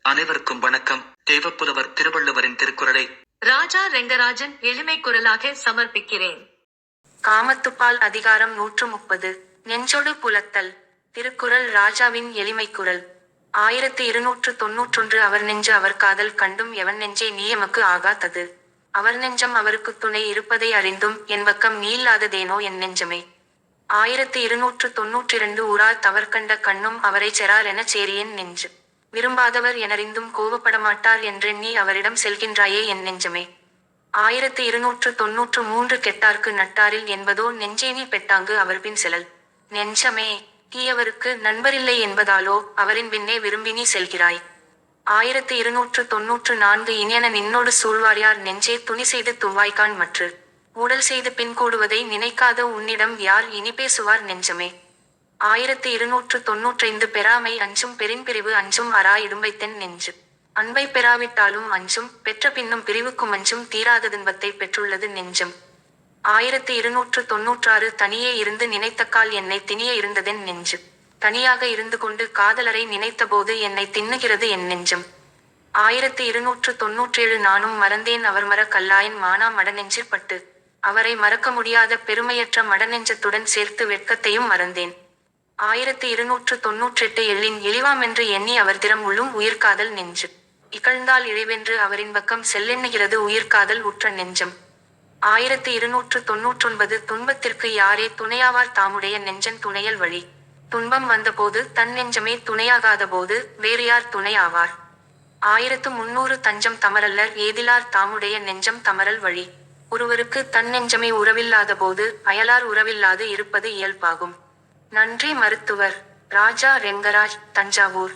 அனைவருக்கும் வணக்கம். தேவப்புலவர் திருவள்ளுவரின் திருக்குறளை ராஜா ரெங்கராஜன் எளிமை குரலாக சமர்ப்பிக்கிறேன். காமத்துப்பால் அதிகாரம் 130. நெஞ்சொடு புலத்தல். திருக்குறள் ராஜாவின் எளிமை குரல். 1291. அவர் நெஞ்சு அவர் காதல் கண்டும் எவன் நெஞ்சே நீ எமக்கு ஆகாதது. அவர் நெஞ்சம் அவருக்குத் துணை இருப்பதை அறிந்தும் என் பக்கம் நீ இல்லாததேனோ என் நெஞ்சமே. 1292. உறார் தவற்கண்ட கண்ணும் அவரைச் செறார் எனச் சேரியன் நெஞ்சு. விரும்பாதவர் எனறிந்தும் கோபப்படமாட்டார் என்றெண்ணி அவரிடம் செல்கின்றாயே என் நெஞ்சமே. 1293. கெட்டார்க்கு நட்டாரில் என்பதோ நெஞ்சேனி பெட்டாங்கு அவர்பின் செலல். நெஞ்சமே, தீயவருக்கு நண்பரில்லை என்பதாலோ அவரின் பின்னே விரும்பி நீ செல்கிறாய். 1294. இனியன நின்னோடு சூழ்வார் நெஞ்சே துணி செய்து துவாய்கான் மற்று. ஊடல் செய்து பின் கூடுவதை நினைக்காத உன்னிடம் யார் இனி பேசுவார் நெஞ்சமே. 1295. பெறாமை அஞ்சும் பெரின்பிரிவு அஞ்சும் அரா இடும்பைத்தென் நெஞ்சு. அன்பை பெறாவிட்டாலும் அஞ்சும் பெற்ற பின்னும் பிரிவுக்கும் அஞ்சும் தீராத துன்பத்தை பெற்றுள்ளது நெஞ்சம். 1296. தனியே இருந்து நினைத்தக்கால் என்னை திணிய இருந்ததென் நெஞ்சு. தனியாக இருந்து கொண்டு காதலரை நினைத்தபோது என்னை தின்னுகிறது என் நெஞ்சம். 1297. நானும் மறந்தேன் அவர் மற கல்லாயன் மானா மடநெஞ்சிற் பட்டு. அவரை மறக்க முடியாத பெருமையற்ற மடநெஞ்சத்துடன் சேர்த்து வெட்கத்தையும் மறந்தேன். 1298. எள்ளின் இழிவாமென்று எண்ணி அவர் திறம் உள்ளும் உயிர்காதல் நெஞ்சு. இகழ்ந்தால் இழிவென்று அவரின் பக்கம் செல்லெண்ணுகிறது உயிர்காதல் உற்ற நெஞ்சம். 1299. துன்பத்திற்கு யாரே துணையாவார் தாமுடைய நெஞ்சன் துணையல் வழி. துன்பம் வந்தபோது தன் நெஞ்சமே துணையாகாத போது வேறு யார் துணையாவார். 1300. தஞ்சம் தமரல்லர் ஏதிலார் தாமுடைய நெஞ்சம் தமரல் வழி. ஒருவருக்கு தன் நெஞ்சமே உறவில்லாத போது அயலார் உறவில்லாது இருப்பது இயல்பாகும். நன்றி. மருத்துவர் ராஜா ரெங்கராஜ், தஞ்சாவூர்.